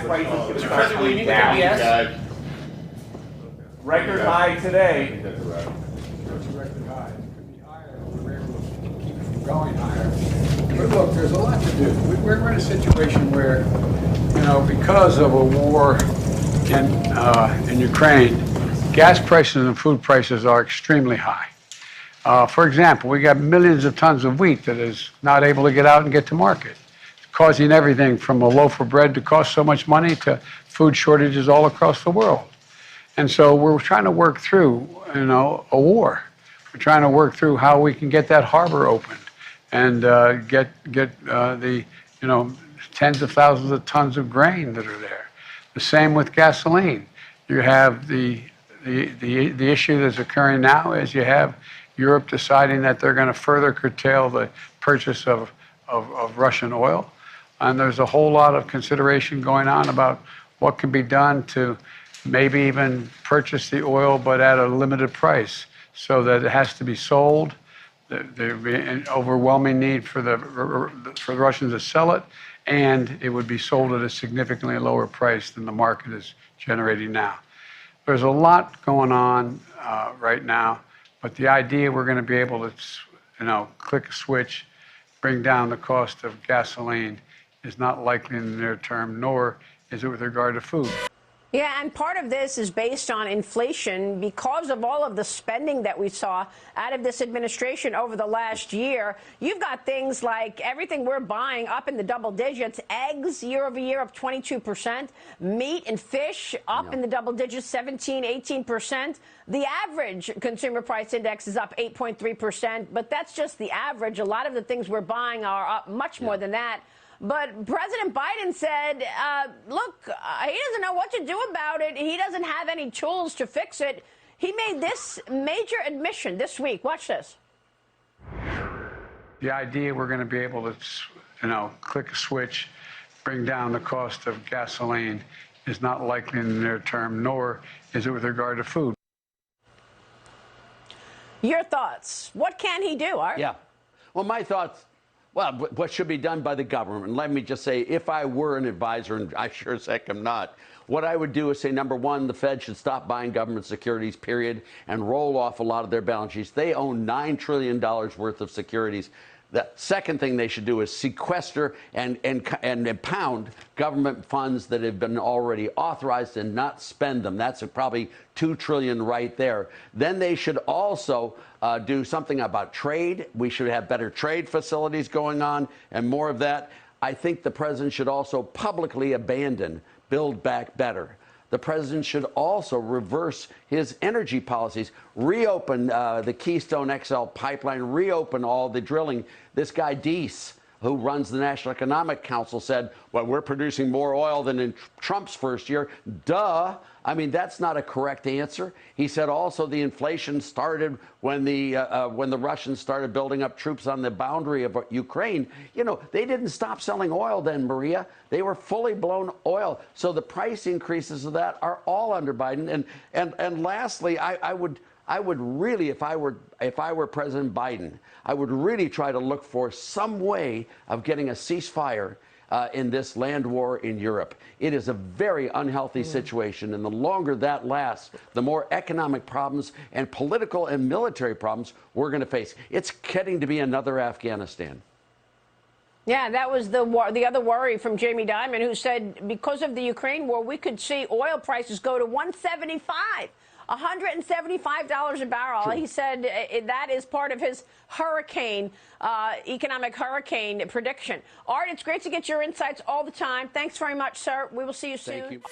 prices going to start President, will you coming meet with down. MBS? Record high today. It's a record high. It could be higher. We're able to keep it from going higher. But look, there's a lot to do. We're in a situation where, because of a war in Ukraine, gas prices and food prices are extremely high. For example, we got millions of tons of wheat that is not able to get out and get to market. It's causing everything from a loaf of bread to cost so much money to food shortages all across the world. And so we're trying to work through, a war. We're trying to work through how we can get that harbor open and get the, tens of thousands of tons of grain that are there. The same with gasoline. You have the issue that's occurring now is you have Europe deciding that they're going to further curtail the purchase of Russian oil. And there's a whole lot of consideration going on about what can be done to maybe even purchase the oil, but at a limited price, so that it has to be sold. There'd be an overwhelming need for the Russians to sell it, and it would be sold at a significantly lower price than the market is generating now. There's a lot going on right now, but the idea we're going to be able to, click a switch, bring down the cost of gasoline is not likely in the near term, nor is it with regard to food. Yeah, and part of this is based on inflation because of all of the spending that we saw out of this administration over the last year. You've got things like everything we're buying up in the double digits, eggs year over year up 22%, meat and fish up in the double digits, 17, 18%. The average consumer price index is up 8.3%, but that's just the average. A lot of the things we're buying are up much more than that. But President Biden said, look, he doesn't know what to do about it. He doesn't have any tools to fix it. He made this major admission this week. Watch this. The idea we're going to be able to, click a switch, bring down the cost of gasoline is not likely in the near term, nor is it with regard to food. Your thoughts? What can he do, Art? Yeah. Well, my thoughts. Well, what should be done by the government? Let me just say, if I were an advisor, and I sure as heck am not, what I would do is say, number one, the Fed should stop buying government securities, period, and roll off a lot of their balance sheets. They own $9 trillion worth of securities. The second thing they should do is sequester and impound government funds that have been already authorized and not spend them. That's probably $2 trillion right there. Then they should also do something about trade. We should have better trade facilities going on and more of that. I think the president should also publicly abandon Build Back Better. The president should also reverse his energy policies, reopen the Keystone XL pipeline, reopen all the drilling. This guy, Deese, who runs the National Economic Council, said, well, we're producing more oil than in Trump's first year. Duh. I mean, that's not a correct answer. He said also the inflation started when the Russians started building up troops on the boundary of Ukraine. They didn't stop selling oil then, Maria. They were fully blown oil. So the price increases of that are all under Biden. And lastly, I would really, if I were President Biden, I would really try to look for some way of getting a ceasefire in this land war in Europe. It is a very unhealthy situation, and the longer that lasts, the more economic problems and political and military problems we're going to face. It's getting to be another Afghanistan. Yeah, that was the other worry from Jamie Dimon, who said because of the Ukraine war, we could see oil prices go to $175 a barrel. True. He said that is part of his economic hurricane prediction. Art, it's great to get your insights all the time. Thanks very much, sir. We will see you soon. Thank you.